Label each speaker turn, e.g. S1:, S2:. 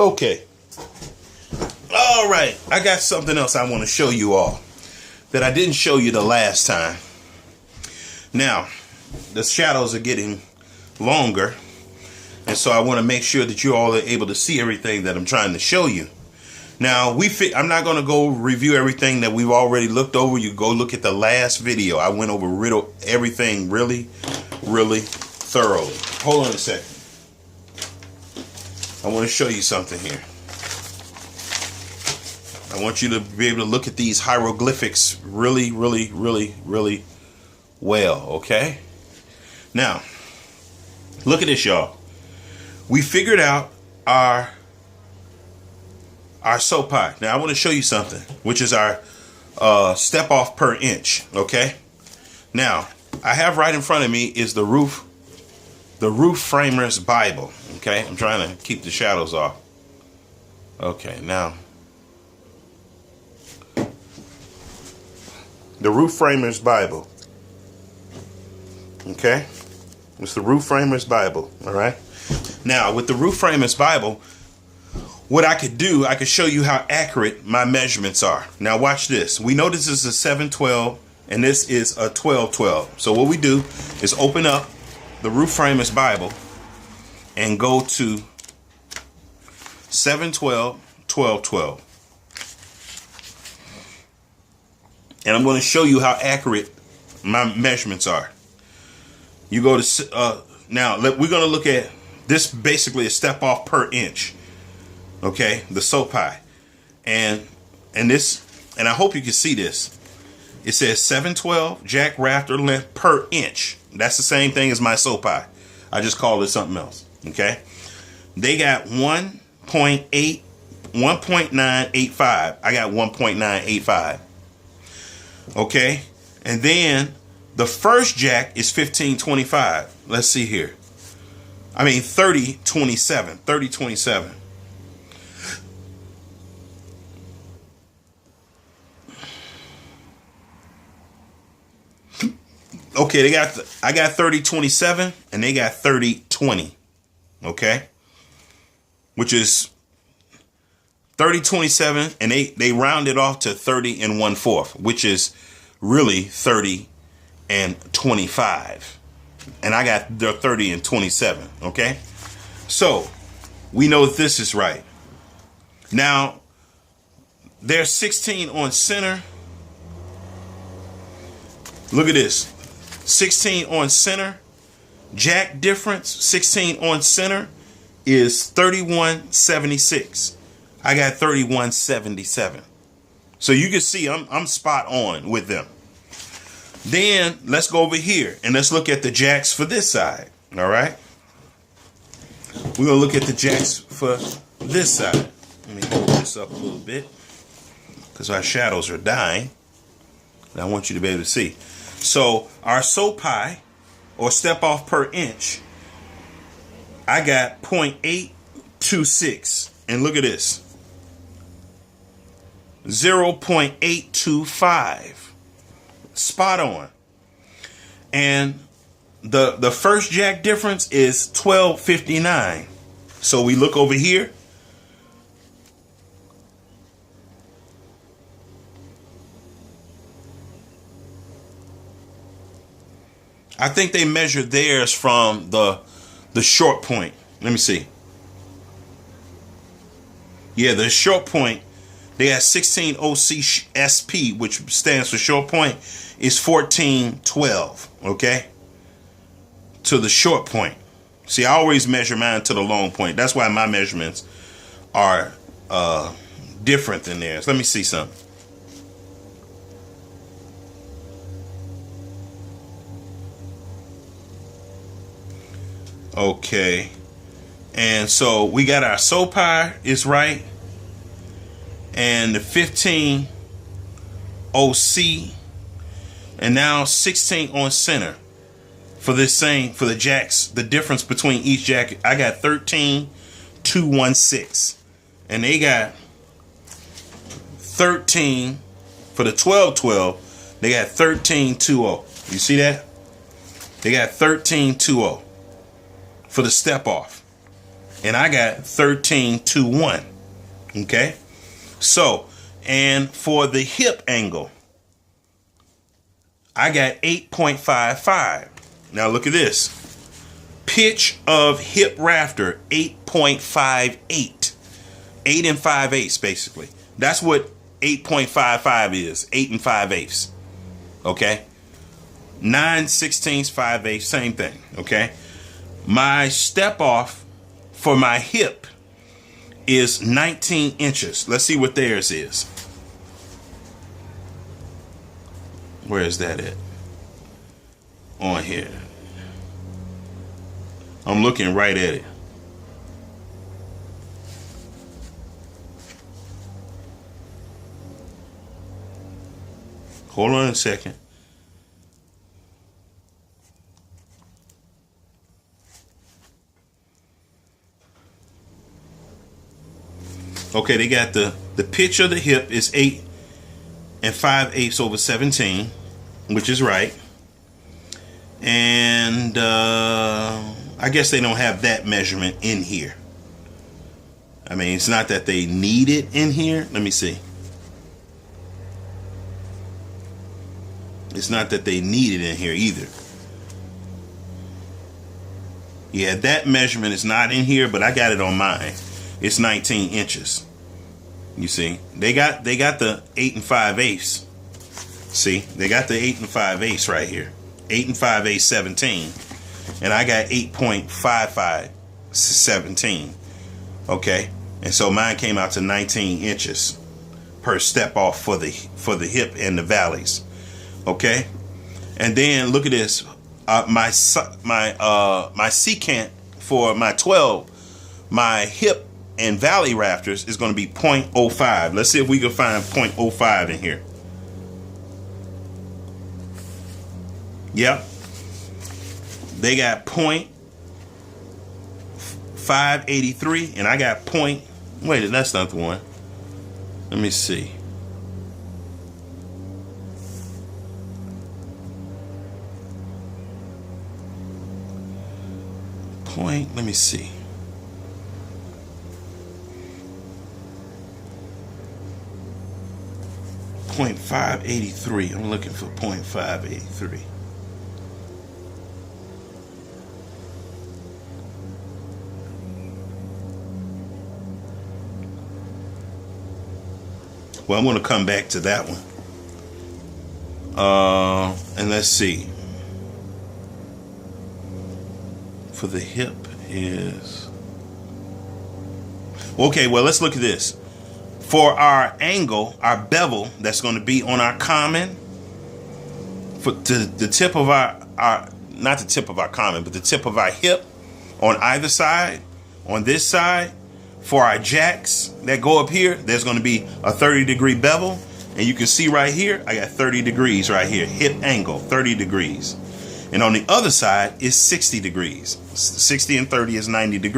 S1: Okay. All right. I got something else I want to show you all that I didn't show you the last time. Now, the shadows are getting longer, and so I want to make sure that you all are able to see everything that I'm trying to show you. Now, I'm not going to go review everything that we've already looked over. You go look at the last video. I went over everything really thoroughly. Hold on a second. I want to show you something here. I want you to be able to look at these hieroglyphics really well, okay? Now, look at this, y'all. We figured out our SOPI. Now I want to show you something, which is our step off per inch. Okay. Now I have right in front of me is the roof framer's Bible. Okay. I'm trying to keep the shadows off. Okay. Now the roof framer's Bible. Okay. It's the roof framer's Bible. All right. Now with the roof framer's Bible, what I could do, I could show you how accurate my measurements are. Now watch this. We know this is a 7/12 and this is a 12/12. So what we do is open up the roof framer's Bible and go to 7/12, 12/12. And I'm going to show you how accurate my measurements are. You go to, now we're going to look at this, basically a step off per inch. Okay, the SOPI, and I hope you can see this. It says 7/12 jack rafter length per inch. That's the same thing as my SOPI. I just called it something else. Okay, they got 1.985. I got 1.985. Okay, and then the first jack is 1525. Let's see here. I mean 3027. 3027. Okay, I got 3027 and they got 3020. Okay? Which is 3027 and they round it off to 30 and 1/4, which is really 30 and 25. And I got the 30 and 27, okay? So, we know this is right. Now, there's 16 on center. Look at this. 16 on center, jack difference, 16 on center is 3176. I got 3177. So you can see I'm spot on with them. Then let's go over here and let's look at the jacks for this side. All right. We're going to look at the jacks for this side. Let me hold this up a little bit because our shadows are dying. And I want you to be able to see. So our SOPI, or step off per inch, I got 0.826. And look at this. 0.825. Spot on. And the first jack difference is 1259. So we look over here. I think they measured theirs from the short point. Let me see. Yeah, the short point, they got 16 OCSP, which stands for short point, is 1412, okay? To the short point. See, I always measure mine to the long point. That's why my measurements are different than theirs. Let me see something. Okay, and so we got our SOPI is right, and the 15 OC, and now 16 on center for this same, for the jacks. The difference between each jack, I got 13,216, and they got 13 for the 12/12. They got 1320. You see that? They got 1320. For the step off. and I got 13.21. Okay, so, and for the hip angle, I got 8.55. Now look at this. Pitch of hip rafter, 8.58. 8 5/8 basically. That's what 8.55 is. 8 5/8. Okay. 9/16, 5/8, same thing. Okay. My step off for my hip is 19 inches. Let's see what theirs is. Where is that at? On here. I'm looking right at it. Hold on a second. Okay, they got the pitch of the hip is 8 5/8 over 17, which is right. And I guess they don't have that measurement in here. I mean, it's not that they need it in here. Let me see. It's not that they need it in here either. Yeah, that measurement is not in here, but I got it on mine. It's 19 inches. You see, they got the 8 5/8. See, they got the 8 5/8 right here. 8 5/8, 17, and I got 8.55, 17. Okay, and so mine came out to 19 inches per step off for the hip and the valleys. Okay, and then look at this. My secant for my 12, my hip and valley rafters is going to be 0.05. Let's see if we can find 0.05 in here. Yep. They got 0.583 and I got wait, that's not the one. Let me see. Let me see. .583. I'm looking for 0.583. Well, I'm going to come back to that one. And let's see. For the hip is... Okay, well, let's look at this. For our angle, our bevel that's going to be on our common, for the tip of our not the tip of our common, but the tip of our hip on either side, on this side, for our jacks that go up here, there's going to be a 30-degree bevel. And you can see right here, I got 30 degrees right here, hip angle, 30 degrees. And on the other side is 60 degrees. 60 and 30 is 90 degrees.